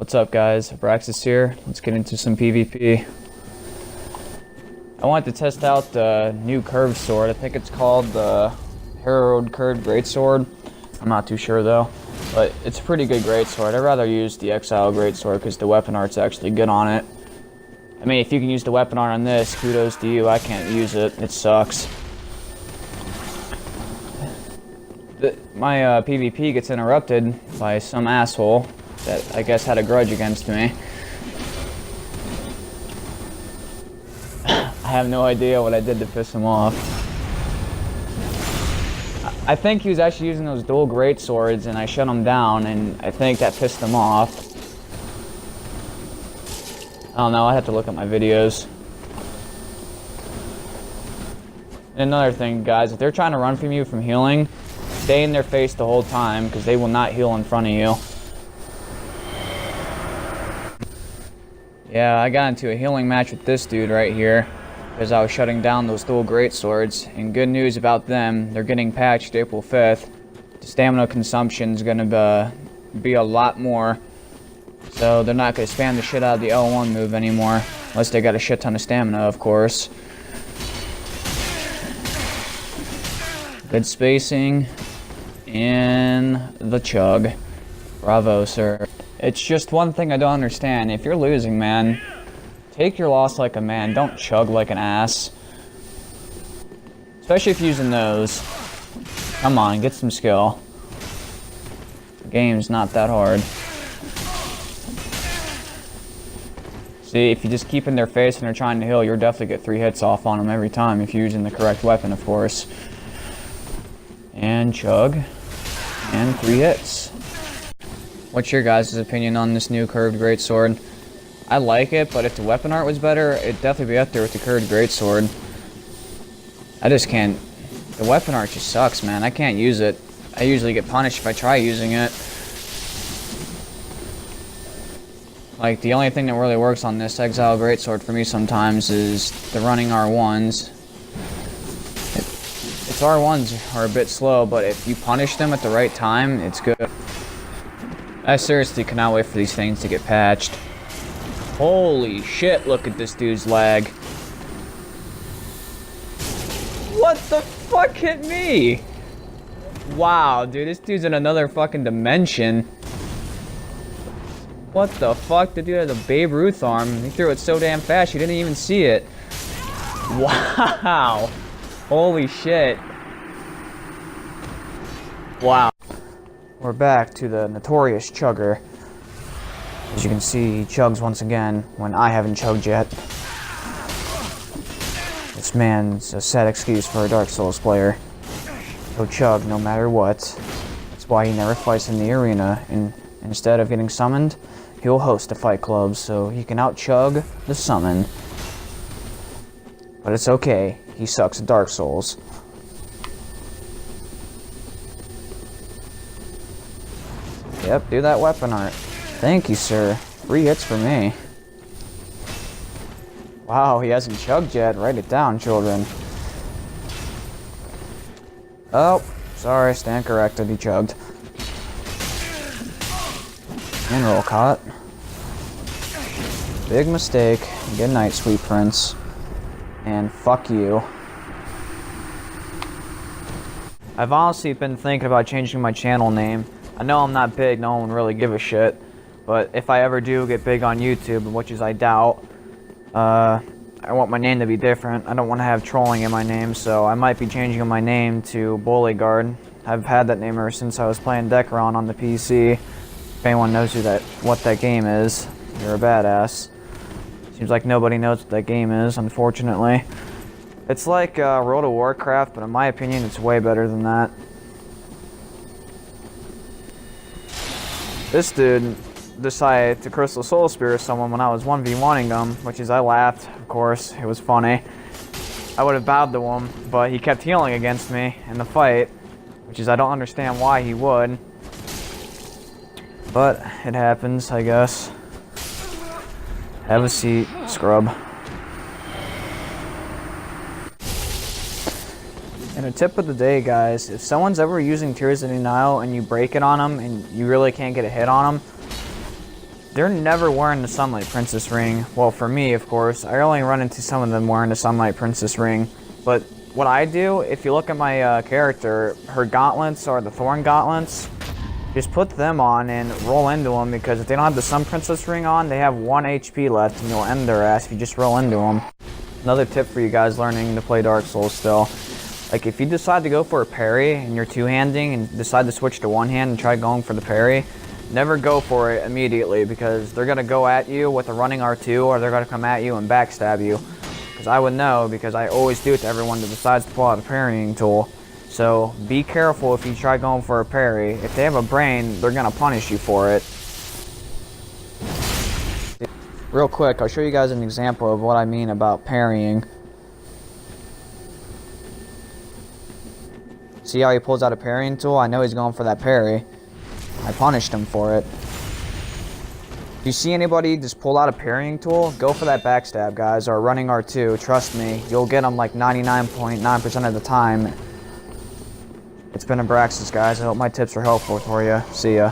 What's up, guys? Abraxas here. Let's get into some PvP. I wanted to test out the new curved sword. I think it's called the Herald Curved Greatsword. I'm not too sure though, but it's a pretty good greatsword. I'd rather use the Exile Greatsword because the weapon art's actually good on it. I mean, if you can use the weapon art on this, kudos to you. I can't use it. It sucks. My PvP gets interrupted by some asshole that I guess had a grudge against me. I have no idea what I did to piss him off. I think he was actually using those dual great swords and I shut him down, and I think that pissed him off. I don't know, I have to look at my videos. And another thing, guys, if they're trying to run from you from healing, stay in their face the whole time because they will not heal in front of you. Yeah, I got into a healing match with this dude right here because I was shutting down those dual great swords. And good news about them, they're getting patched April 5th. The stamina consumption is going to be a lot more. So they're not going to spam the shit out of the L1 move anymore. Unless they got a shit ton of stamina, of course. Good spacing. And the chug. Bravo, sir. It's just one thing I don't understand. If you're losing, man, take your loss like a man. Don't chug like an ass. Especially if you're using those. Come on, get some skill. The game's not that hard. See, if you just keep in their face and they're trying to heal, you'll definitely get 3 hits off on them every time if you're using the correct weapon, of course. And chug. And 3 hits. What's your guys' opinion on this new curved greatsword? I like it, but if the weapon art was better, it'd definitely be up there with the curved greatsword. I just can't. The weapon art just sucks, man. I can't use it. I usually get punished if I try using it. Like, the only thing that really works on this Exile Greatsword for me sometimes is the running R1s. Its R1s are a bit slow, but if you punish them at the right time, it's good. I seriously cannot wait for these things to get patched. Holy shit, look at this dude's lag. What the fuck hit me? Wow, dude, this dude's in another fucking dimension. What the fuck? The dude has a Babe Ruth arm. He threw it so damn fast, you didn't even see it. Wow. Holy shit. Wow. We're back to the notorious chugger. As you can see, he chugs once again when I haven't chugged yet. This man's a sad excuse for a Dark Souls player. He'll chug no matter what. That's why he never fights in the arena, and instead of getting summoned, he'll host a fight club so he can out-chug the summon. But it's okay, he sucks at Dark Souls. Yep, do that weapon art. Thank you, sir. 3 hits for me. Wow, he hasn't chugged yet. Write it down, children. Oh, sorry, stand corrected. He chugged. And roll caught. Big mistake. Good night, sweet prince. And fuck you. I've honestly been thinking about changing my channel name. I know I'm not big, no one really give a shit, but if I ever do get big on YouTube, which is I doubt, I want my name to be different. I don't want to have trolling in my name, so I might be changing my name to Bullyguard. I've had that name ever since I was playing Decron on the PC. If anyone knows what that game is, you're a badass. Seems like nobody knows what that game is, unfortunately. It's like World of Warcraft, but in my opinion, it's way better than that. This dude decided to Crystal Soul Spear someone when I was 1v1ing him, which is I laughed, of course, it was funny. I would have bowed to him, but he kept healing against me in the fight, which is I don't understand why he would. But it happens, I guess. Have a seat, scrub. And a tip of the day, guys, if someone's ever using Tears of Denial and you break it on them and you really can't get a hit on them, they're never wearing the Sunlight Princess ring. Well, for me, of course, I only run into some of them wearing the Sunlight Princess ring. But what I do, if you look at my character, her gauntlets are the Thorn gauntlets. Just put them on and roll into them, because if they don't have the Sun Princess ring on, they have 1 HP left and you'll end their ass if you just roll into them. Another tip for you guys learning to play Dark Souls still. Like, if you decide to go for a parry and you're two-handing and decide to switch to one hand and try going for the parry, never go for it immediately, because they're going to go at you with a running R2, or they're going to come at you and backstab you. Because I would know, because I always do it to everyone that decides to pull out a parrying tool. So be careful if you try going for a parry. If they have a brain, they're going to punish you for it. Real quick, I'll show you guys an example of what I mean about parrying. See how he pulls out a parrying tool? I know he's going for that parry. I punished him for it. If you see anybody just pull out a parrying tool, go for that backstab, guys, or a running R2. Trust me, you'll get them like 99.9% of the time. It's been Abraxas, guys. I hope my tips are helpful for you. See ya.